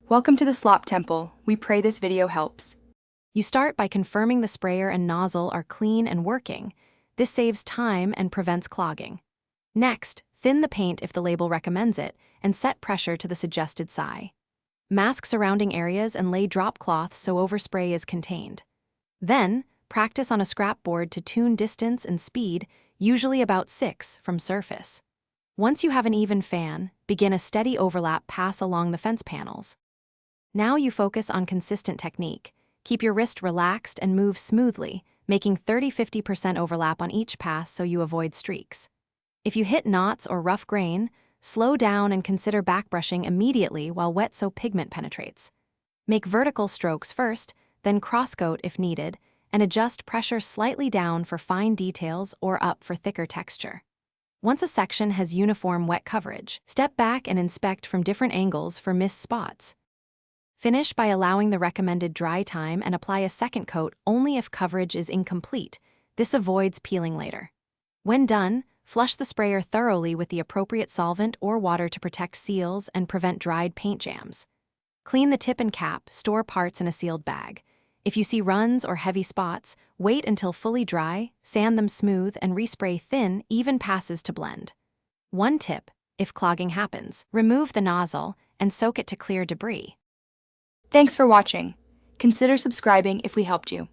Welcome to the Slop Temple. We pray this video helps. You start by confirming the sprayer and nozzle are clean and working. This saves time and prevents clogging. Next, thin the paint if the label recommends it, and set pressure to the suggested size. Mask surrounding areas and lay drop cloth so overspray is contained. Then, practice on a scrap board to tune distance and speed, usually about 6 from surface. Once you have an even fan, begin a steady overlap pass along the fence panels. Now you focus on consistent technique. Keep your wrist relaxed and move smoothly, making 30–50% overlap on each pass so you avoid streaks. If you hit knots or rough grain, slow down and consider backbrushing immediately while wet so pigment penetrates. Make vertical strokes first, then cross-coat if needed, and adjust pressure slightly down for fine details or up for thicker texture. Once a section has uniform wet coverage, step back and inspect from different angles for missed spots. Finish by allowing the recommended dry time and apply a second coat only if coverage is incomplete. This avoids peeling later. When done, flush the sprayer thoroughly with the appropriate solvent or water to protect seals and prevent dried paint jams. Clean the tip and cap, store parts in a sealed bag. If you see runs or heavy spots, wait until fully dry, sand them smooth, and respray thin, even passes to blend. One tip: if clogging happens, remove the nozzle and soak it to clear debris. Thanks for watching. Consider subscribing if we helped you.